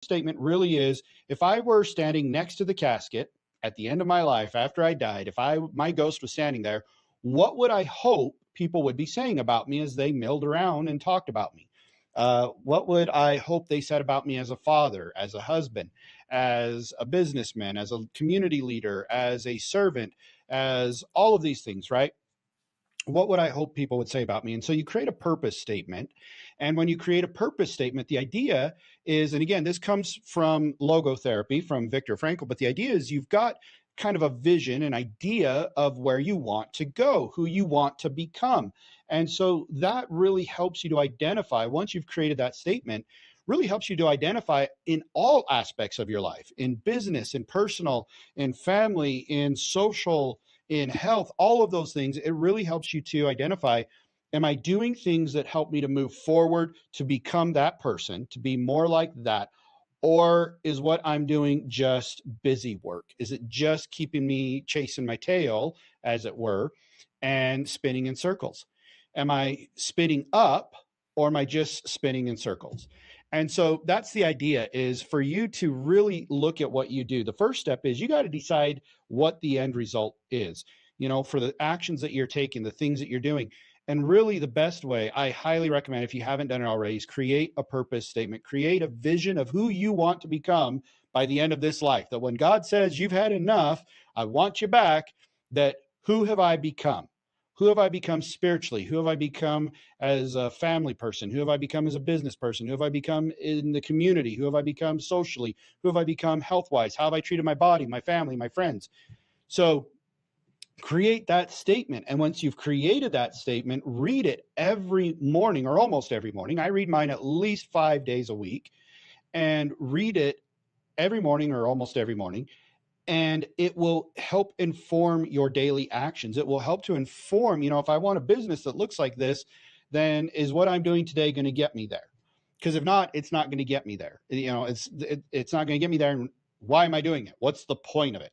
statement really is, if I were standing next to the casket at the end of my life after I died, if my ghost was standing there, what would I hope people would be saying about me as they milled around and talked about me? What would I hope they said about me as a father, as a husband, as a businessman, as a community leader, as a servant, as all of these things, right? What would I hope people would say about me? And so you create a purpose statement. And when you create a purpose statement, the idea is, and again, this comes from logotherapy from Viktor Frankl, but the idea is you've got kind of a vision, an idea of where you want to go, who you want to become. And so that really helps you to identify, once you've created that statement, really helps you to identify in all aspects of your life, in business, in personal, in family, in social, in health, all of those things. It really helps you to identify, am I doing things that help me to move forward, to become that person, to be more like that? Or is what I'm doing just busy work? Is it just keeping me chasing my tail, as it were, and spinning in circles? Am I spinning up, or am I just spinning in circles? And so that's the idea, is for you to really look at what you do. The first step is you got to decide what the end result is, for the actions that you're taking, the things that you're doing. And really the best way, I highly recommend, if you haven't done it already, is create a purpose statement, create a vision of who you want to become by the end of this life. That when God says you've had enough, I want you back, that who have I become? Who have I become spiritually? Who have I become as a family person? Who have I become as a business person? Who have I become in the community? Who have I become socially? Who have I become health-wise? How have I treated my body, my family, my friends? So create that statement. And once you've created that statement, read it every morning, or almost every morning. I read mine at least 5 days a week, and read it every morning or almost every morning. And it will help inform your daily actions. It will help to inform, if I want a business that looks like this, then is what I'm doing today going to get me there? Because if not, it's not going to get me there. It's not going to get me there. And why am I doing it? What's the point of it?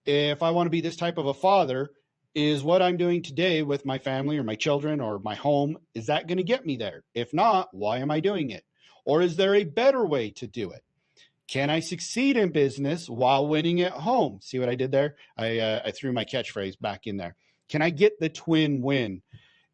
If I want to be this type of a father, is what I'm doing today with my family or my children or my home, is that going to get me there? If not, why am I doing it? Or is there a better way to do it? Can I succeed in business while winning at home? See what I did there? I threw my catchphrase back in there. Can I get the twin win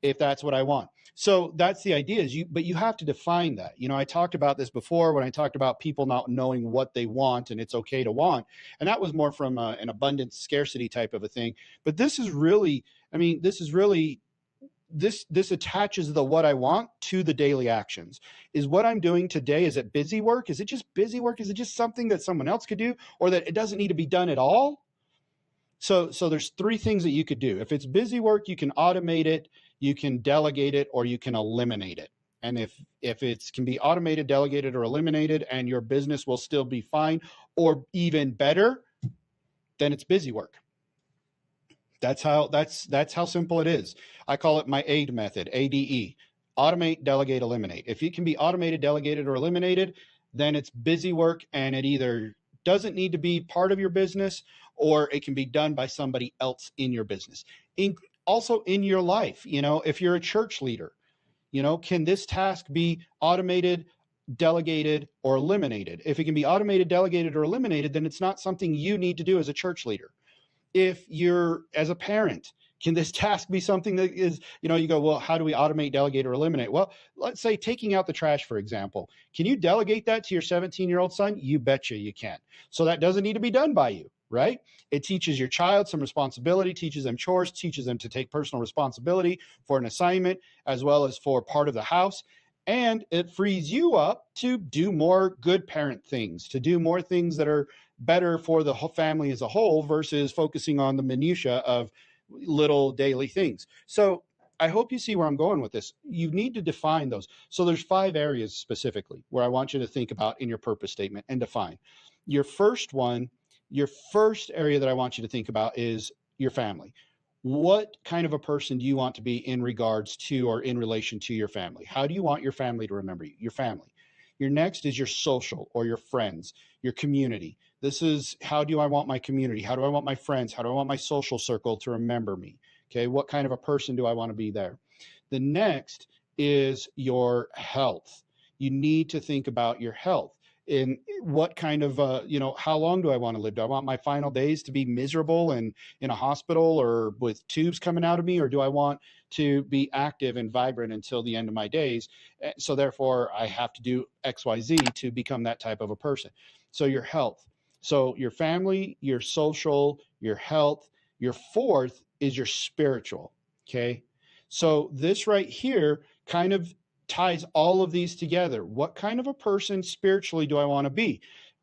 if that's what I want? So that's the idea, but you have to define that. I talked about this before when I talked about people not knowing what they want, and it's okay to want. And that was more from an abundance scarcity type of a thing. But this is really, this attaches the what I want to the daily actions. Is what I'm doing today, is it busy work? Is it just busy work? Is it just something that someone else could do, or that it doesn't need to be done at all? So there's 3 things that you could do. If it's busy work, you can automate it, you can delegate it, or you can eliminate it. And if it can be automated, delegated, or eliminated, and your business will still be fine, or even better, then it's busy work. That's how simple it is. I call it my AID method, ADE. Automate, delegate, eliminate. If it can be automated, delegated, or eliminated, then it's busy work, and it either doesn't need to be part of your business, or it can be done by somebody else in your business. Also in your life, if you're a church leader, can this task be automated, delegated, or eliminated? If it can be automated, delegated, or eliminated, then it's not something you need to do as a church leader. If you're as a parent, can this task be something that is, you go, well, how do we automate, delegate, or eliminate? Well, let's say taking out the trash, for example. Can you delegate that to your 17-year-old son? You betcha you can. So that doesn't need to be done by you, right? It teaches your child some responsibility, teaches them chores, teaches them to take personal responsibility for an assignment, as well as for part of the house. And it frees you up to do more good parent things, to do more things that are better for the whole family as a whole, versus focusing on the minutia of little daily things. So I hope you see where I'm going with this. You need to define those. So there's 5 areas specifically where I want you to think about in your purpose statement and define. Your first area that I want you to think about is your family. What kind of a person do you want to be in regards to, or in relation to, your family? How do you want your family to remember you? Your family. Your next is your social, or your friends, your community. This is, how do I want my community? How do I want my friends? How do I want my social circle to remember me? Okay, what kind of a person do I want to be there? The next is your health. You need to think about your health. in what kind of, how long do I want to live? Do I want my final days to be miserable and in a hospital or with tubes coming out of me? Or do I want to be active and vibrant until the end of my days? So therefore, I have to do XYZ to become that type of a person. So your health. So your family, your social, your health, your fourth is your spiritual. Okay. So this right here kind of ties all of these together. What kind of a person spiritually do I want to be?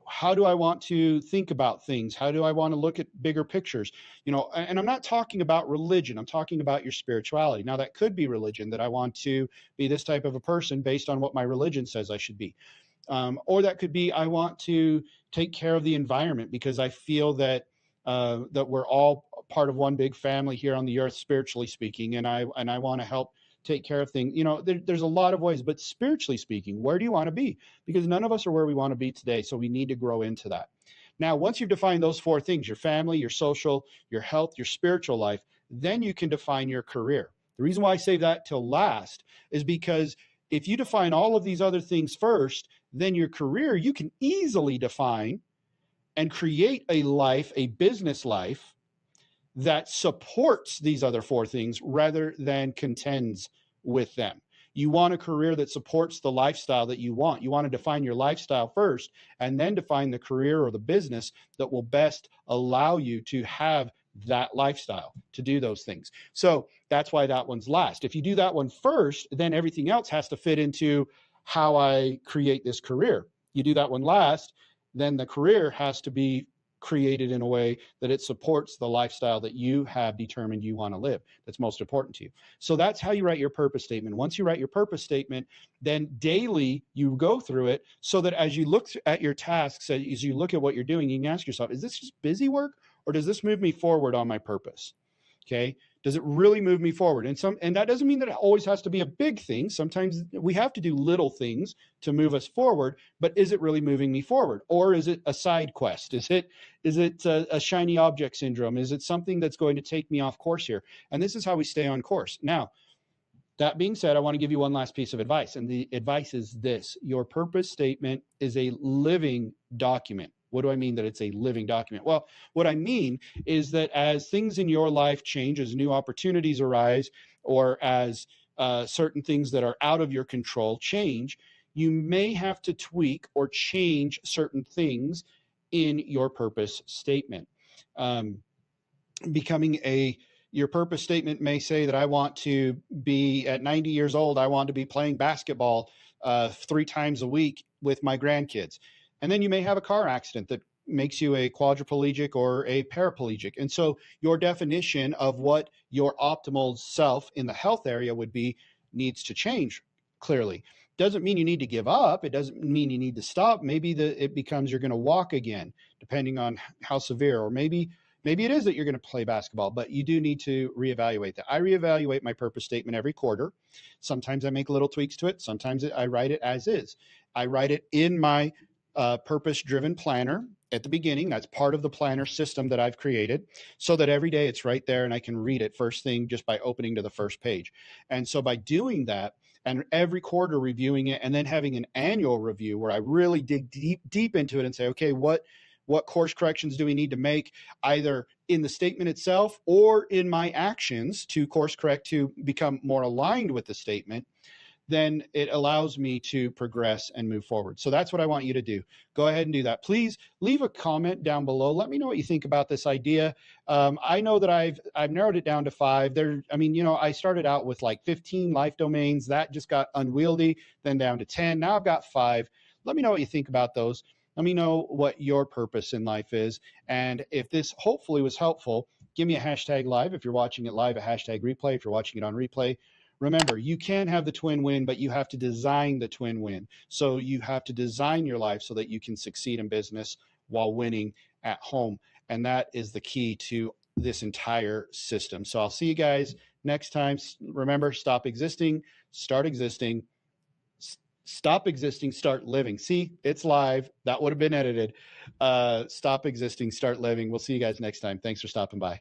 How do I want to think about things? How do I want to look at bigger pictures? And I'm not talking about religion. I'm talking about your spirituality. Now, that could be religion, that I want to be this type of a person based on what my religion says I should be. Or that could be, I want to take care of the environment because I feel that that we're all part of one big family here on the earth, spiritually speaking, and I want to help take care of things. There's a lot of ways, but spiritually speaking, where do you want to be? Because none of us are where we want to be today, so we need to grow into that. Now, once you've defined those four things, your family, your social, your health, your spiritual life, then you can define your career. The reason why I save that till last is because if you define all of these other things first, then your career you can easily define and create a life, a business life that supports these other four things rather than contends with them. You want a career that supports the lifestyle that you want. You want to define your lifestyle first and then define the career or the business that will best allow you to have that lifestyle, to do those things. So that's why that one's last. If you do that one first, then everything else has to fit into how I create this career. You do that one last, then the career has to be created in a way that it supports the lifestyle that you have determined you want to live. That's most important to you. So that's how you write your purpose statement. Once you write your purpose statement, then daily you go through it so that as you look at your tasks, as you look at what you're doing, you can ask yourself, is this just busy work or does this move me forward on my purpose? Okay. Does it really move me forward? And that doesn't mean that it always has to be a big thing. Sometimes we have to do little things to move us forward, but is it really moving me forward? Or is it a side quest? Is it a shiny object syndrome? Is it something that's going to take me off course here? And this is how we stay on course. Now, that being said, I want to give you one last piece of advice. And the advice is this: your purpose statement is a living document. What do I mean that it's a living document? Well, what I mean is that as things in your life change, as new opportunities arise, or as certain things that are out of your control change, you may have to tweak or change certain things in your purpose statement. Your purpose statement may say that I want to be at 90 years old, I want to be playing basketball 3 times a week with my grandkids. And then you may have a car accident that makes you a quadriplegic or a paraplegic. And so your definition of what your optimal self in the health area would be needs to change clearly. Doesn't mean you need to give up. It doesn't mean you need to stop. Maybe it becomes you're going to walk again, depending on how severe, or maybe it is that you're going to play basketball, but you do need to reevaluate that. I reevaluate my purpose statement every quarter. Sometimes I make little tweaks to it. Sometimes I write it as is. I write it in my purpose-driven planner at the beginning. That's part of the planner system that I've created, so that every day it's right there and I can read it first thing just by opening to the first page. And so by doing that, and every quarter reviewing it, and then having an annual review where I really dig deep into it and say, okay, what course corrections do we need to make, either in the statement itself or in my actions to course correct to become more aligned with the statement, then it allows me to progress and move forward. So that's what I want you to do. Go ahead and do that. Please leave a comment down below. Let me know what you think about this idea. I know that I've narrowed it down to 5. I started out with like 15 life domains. That just got unwieldy, then down to 10. Now I've got 5. Let me know what you think about those. Let me know what your purpose in life is. And if this hopefully was helpful, give me a hashtag live. If you're watching it live, a hashtag replay. If you're watching it on replay, remember, you can have the twin win, but you have to design the twin win. So you have to design your life so that you can succeed in business while winning at home. And that is the key to this entire system. So I'll see you guys next time. Remember, stop existing, start existing. Stop existing, start living. See, it's live. That would have been edited. Stop existing, start living. We'll see you guys next time. Thanks for stopping by.